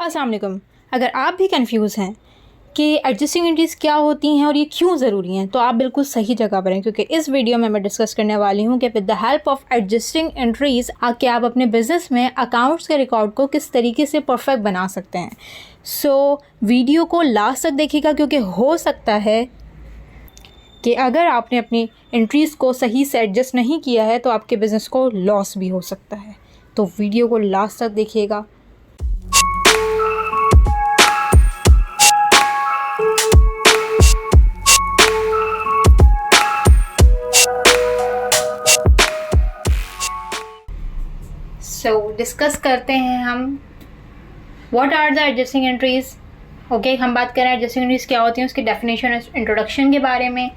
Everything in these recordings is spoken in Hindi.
अस्सलाम वालेकुम। अगर आप भी कंफ्यूज हैं कि एडजस्टिंग एंट्रीज क्या होती हैं और ये क्यों ज़रूरी हैं, तो आप बिल्कुल सही जगह पर हैं, क्योंकि इस वीडियो में मैं डिस्कस करने वाली हूँ कि with the help of adjusting entries कि आप अपने बिजनेस में अकाउंट्स के रिकॉर्ड को किस तरीके से परफेक्ट बना सकते हैं। सो वीडियो को लास्ट तक देखिएगा, क्योंकि हो सकता है कि अगर आपने अपनी एंट्रीज़ को सही से एडजस्ट नहीं किया है तो आपके बिज़नेस को लॉस भी हो सकता है। तो वीडियो को लास्ट तक देखिएगा। सो डिस्कस करते हैं हम what are the adjusting entries. Okay, हम बात करें एडजस्टिंग एंट्रीज़ क्या होती हैं, उसके डेफिनेशन और इंट्रोडक्शन के बारे में।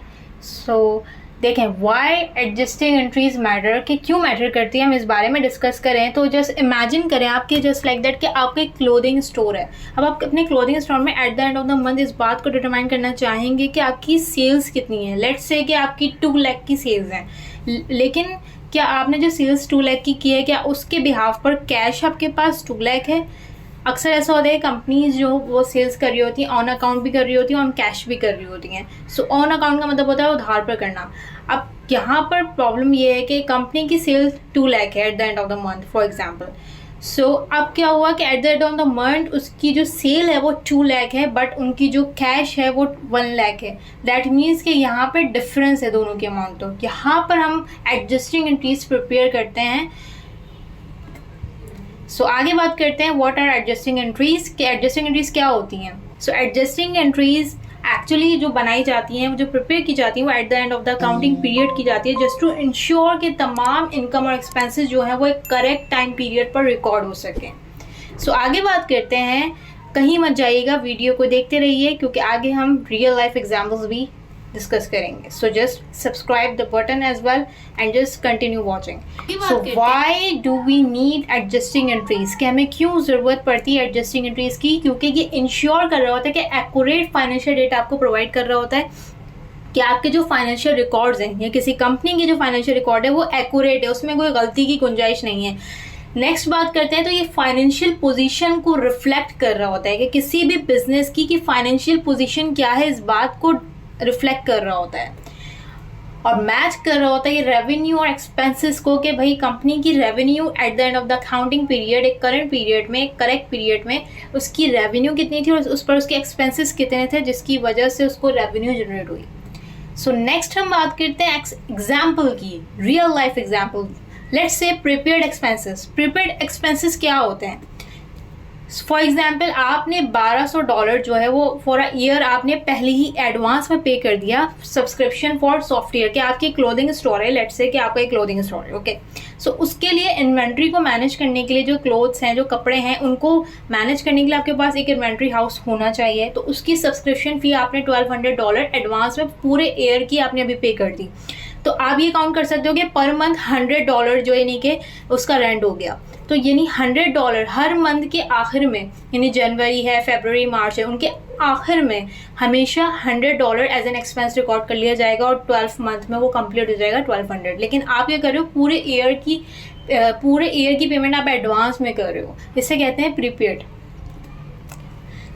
सो देखें व्हाई एडजस्टिंग एंट्रीज मैटर, कि क्यों मैटर करती है, हम इस बारे में डिस्कस करें। तो जस्ट इमेजिन करें आपके जस्ट लाइक दैट कि आपका एक क्लोथिंग स्टोर है। अब आप अपने क्लोथिंग स्टोर में eight the end of the month इस बात को डिटरमाइन करना चाहेंगे कि आपकी सेल्स कितनी है। लेट्स से कि आपकी 2 लाख की सेल्स हैं, लेकिन क्या आपने जो सेल्स 2 लाख की है, क्या उसके बिहाफ पर कैश आपके पास 2 लाख है? अक्सर ऐसा होता है कंपनीज जो वो सेल्स कर रही होती हैं, ऑन अकाउंट भी कर रही होती हैं, ऑन कैश भी कर रही होती हैं। सो ऑन अकाउंट का मतलब होता है उधार पर करना। अब यहाँ पर प्रॉब्लम ये है कि कंपनी की सेल 2 लाख है at the end of the month for example. So अब क्या हुआ कि at the end of the month उसकी जो सेल है वो 2 लाख है, बट उनकी जो कैश है वो 1 लाख है। दैट मीन्स कि यहाँ पर डिफरेंस है दोनों के अमाउंट। तो यहाँ पर हम एडजस्टिंग एंट्रीज प्रिपेयर करते हैं। सो आगे बात करते हैं व्हाट आर एडजस्टिंग एंट्रीज, कि एडजस्टिंग एंट्रीज क्या होती हैं। सो एडजस्टिंग एंट्रीज एक्चुअली जो बनाई जाती हैं, जो प्रिपेयर की जाती हैं, वो eight the end of the accounting period की जाती है, जस्ट टू इंश्योर कि तमाम इनकम और एक्सपेंसेस जो हैं वो एक करेक्ट टाइम पीरियड पर रिकॉर्ड हो सकें। सो आगे बात करते हैं, कहीं मत जाइएगा, वीडियो को देखते रहिए, क्योंकि आगे हम रियल लाइफ एग्जाम्पल्स भी डिस्कस करेंगे। So just subscribe the button as well and just continue watching. So why do we need adjusting entries, कि हमें क्यों ज़रूरत पड़ती है एडजस्टिंग एंट्रीज की? क्योंकि ये इंश्योर कर रहा होता है कि एक्यूरेट फाइनेंशियल डेटा आपको प्रोवाइड कर रहा होता है कि आपके जो फाइनेंशियल रिकॉर्ड्स हैं या किसी कंपनी के जो फाइनेंशियल रिकॉर्ड है वो एक्यूरेट है, उसमें कोई गलती की गुंजाइश नहीं है। नेक्स्ट बात करते हैं, तो ये फाइनेंशियल पोजीशन को रिफ्लेक्ट कर रहा होता है कि किसी भी बिजनेस की फाइनेंशियल पोजीशन क्या है, इस बात को रिफ्लेक्ट कर रहा होता है और मैच कर रहा होता है ये रेवेन्यू और एक्सपेंसेस को, कि भाई कंपनी की revenue eight the end of the accounting period, एक करंट पीरियड में, एक करेक्ट पीरियड में उसकी रेवेन्यू कितनी थी और उस पर उसके एक्सपेंसेस कितने थे, जिसकी वजह से उसको रेवेन्यू जनरेट हुई। सो नेक्स्ट हम बात करते हैं एग्जाम्पल की, real life example. Let's say prepaid expenses. Prepaid expenses क्या होते हैं? फॉर एग्जाम्पल आपने $1200 जो है वो फॉर अ ईयर आपने पहले ही एडवांस में पे कर दिया सब्सक्रिप्शन फॉर सॉफ्टवेयर, कि आपकी क्लोथिंग स्टोर है, लेट्स से कि आपका एक क्लोथिंग स्टोर है। ओके, सो उसके लिए इन्वेंट्री को मैनेज करने के लिए, जो क्लोथ्स हैं, जो कपड़े हैं, उनको मैनेज करने के लिए आपके पास एक इन्वेंट्री हाउस होना चाहिए। तो उसकी सब्सक्रिप्शन फ़ी आपने $1200 एडवांस में पूरे ईयर की आपने अभी पे कर दी। तो आप ये काउंट कर सकते हो कि पर मंथ $100 जो यानी कि उसका रेंट हो गया। तो यानी $100 हर मंथ के आखिर में, यानी जनवरी है, फरवरी, मार्च है, उनके आखिर में हमेशा $100 एज एन एक्सपेंस रिकॉर्ड कर लिया जाएगा और 12 मंथ में वो कंप्लीट हो जाएगा 1200। लेकिन आप क्या कर रहे हो, पूरे ईयर की पेमेंट आप एडवांस में कर रहे हो, इसे कहते हैं प्रीपेड।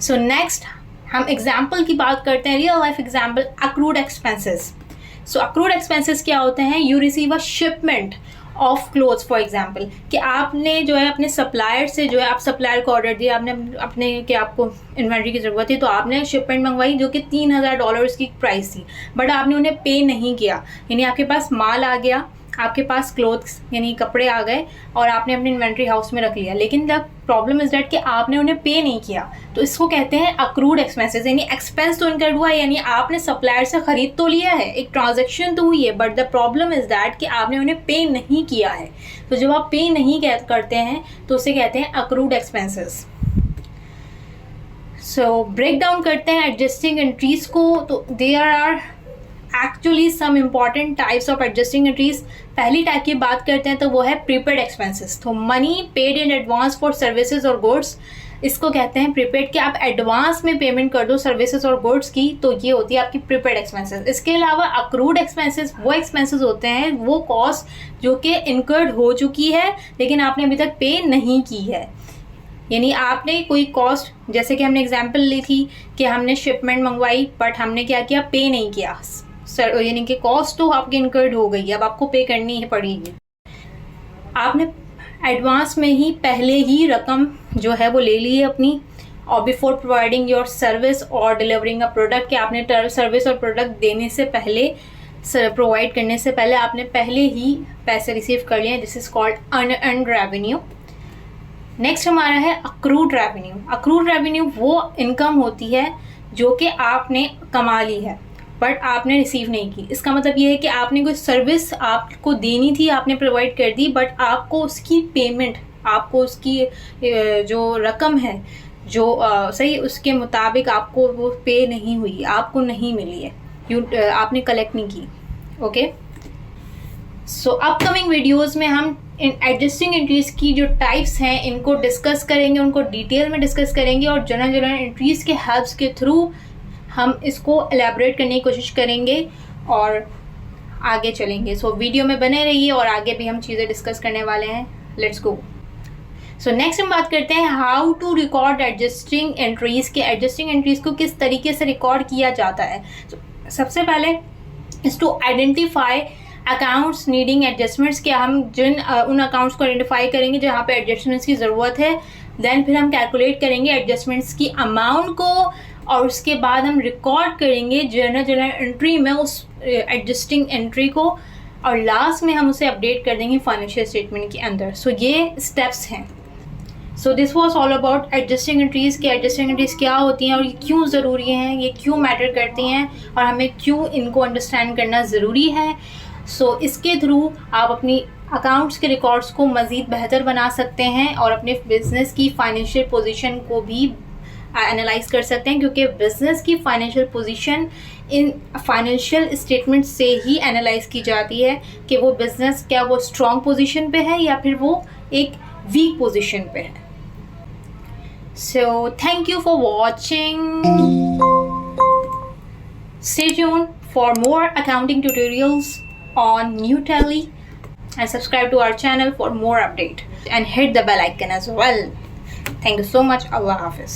सो नेक्स्ट हम एग्जाम्पल की बात करते हैं, real life example, accrued expenses. So accrued expenses क्या होते हैं? You receive a shipment of clothes for example, कि आपने जो है अपने सप्लायर से, जो है आप सप्लायर को ऑर्डर दिया, आपने अपने कि आपको इन्वेंट्री की ज़रूरत थी, तो आपने शिपमेंट मंगवाई जो कि $3000 की प्राइस थी, बट आपने उन्हें पे नहीं किया। यानी आपके पास माल आ गया, आपके पास क्लोथ्स यानी कपड़े आ गए और आपने अपने इन्वेंट्री हाउस में रख लिया, लेकिन द प्रॉब्लम इज दैट कि आपने उन्हें पे नहीं किया। तो इसको कहते हैं अक्रूड एक्सपेंसेस, यानी एक्सपेंस तो इनकर्ड हुआ है, यानी आपने सप्लायर से खरीद तो लिया है, एक ट्रांजैक्शन तो हुई है, but the problem is that कि आपने उन्हें पे नहीं किया है। तो जब आप पे नहीं करते हैं तो उसे कहते हैं accrued expenses. So break down करते हैं एडजस्टिंग एंट्रीज को। तो there are actually some important types of adjusting entries. पहली टाइप की बात करते हैं तो वो है प्रीपेड एक्सपेंसेस। तो money paid in advance for services और गुड्स, इसको कहते हैं प्रीपेड, कि आप एडवांस में पेमेंट कर दो सर्विसेज और गुड्स की, तो ये होती है आपकी प्रीपेड एक्सपेंसेस। इसके अलावा अक्रूड एक्सपेंसेस वो एक्सपेंसेस होते हैं, वो कॉस्ट जो कि इनकर्ड हो चुकी है लेकिन आपने अभी तक पे नहीं की है, यानी आपने कोई कॉस्ट, जैसे कि हमने एग्जांपल ली थी कि हमने शिपमेंट मंगवाई बट हमने क्या किया, पे नहीं किया सर, यानी कि कॉस्ट तो आपकी इनकर्ड हो गई, अब आपको पे करनी है पड़ेगी। आपने एडवांस में ही पहले ही रकम जो है वो ले ली है अपनी, और बिफोर प्रोवाइडिंग योर सर्विस और डिलीवरिंग अ प्रोडक्ट, कि आपने सर्विस और प्रोडक्ट देने से पहले, प्रोवाइड करने से पहले आपने पहले ही पैसे रिसीव कर लिए। This is called unearned revenue. Next हमारा है अक्रूड रेवेन्यू। अक्रूड रेवेन्यू वो इनकम होती है जो कि आपने कमा ली है बट आपने रिसीव नहीं की। इसका मतलब ये है कि आपने कोई सर्विस आपको देनी थी, आपने प्रोवाइड कर दी, बट आपको उसकी पेमेंट, आपको उसकी जो रकम है जो सही उसके मुताबिक आपको वो पे नहीं हुई, आपको नहीं मिली है, आपने कलेक्ट नहीं की। ओके, सो अपकमिंग वीडियोस में हम इन एडजस्टिंग एंट्रीज की जो टाइप्स हैं इनको डिस्कस करेंगे, उनको डिटेल में डिस्कस करेंगे, और जनरल एंट्रीज के हेल्प्स के थ्रू हम इसको एलैबोरेट करने की कोशिश करेंगे और आगे चलेंगे। सो वीडियो में बने रहिए और आगे भी हम चीज़ें डिस्कस करने वाले हैं। Let's go. सो नेक्स्ट हम बात करते हैं how to record adjusting entries के। एडजस्टिंग एंट्रीज को किस तरीके से रिकॉर्ड किया जाता है। सबसे पहले is to identify accounts needing adjustments, के हम जिन उन अकाउंट्स को आइडेंटिफाई करेंगे जहाँ पे एडजस्टमेंट्स की ज़रूरत है। देन फिर हम कैलकुलेट करेंगे एडजस्टमेंट्स की अमाउंट को, और उसके बाद हम रिकॉर्ड करेंगे जर्नल एंट्री में उस एडजस्टिंग एंट्री को, और लास्ट में हम उसे अपडेट कर देंगे फाइनेंशियल स्टेटमेंट के अंदर। सो ये स्टेप्स हैं। So this was all about adjusting entries के एडजस्टिंग एंट्रीज़ क्या होती हैं और ये क्यों ज़रूरी हैं, ये क्यों मैटर करती हैं और हमें क्यों इनको अंडरस्टैंड करना ज़रूरी है। सो इसके थ्रू आप अपनी अकाउंट्स के रिकॉर्ड्स को मज़ीद बेहतर बना सकते हैं और अपने बिजनेस की फाइनेंशियल पोजीशन को भी एनालाइज कर सकते हैं, क्योंकि बिजनेस की financial position in financial statement से ही एनालाइज की जाती है कि वो बिजनेस क्या वो स्ट्रॉन्ग पोजीशन पे है या फिर वो एक वीक पोजीशन पे है। So thank you for watching. Stay tuned for more accounting tutorials on New Tally and subscribe to our channel for more update and hit the bell icon as well. Thank you so much. Allah Hafiz.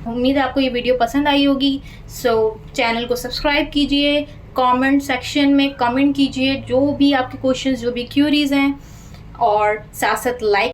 उम्मीद है आपको ये वीडियो पसंद आई होगी। सो चैनल को सब्सक्राइब कीजिए, कमेंट सेक्शन में कमेंट कीजिए जो भी आपके क्वेश्चंस, जो भी क्यूरीज हैं, और साथ साथ लाइक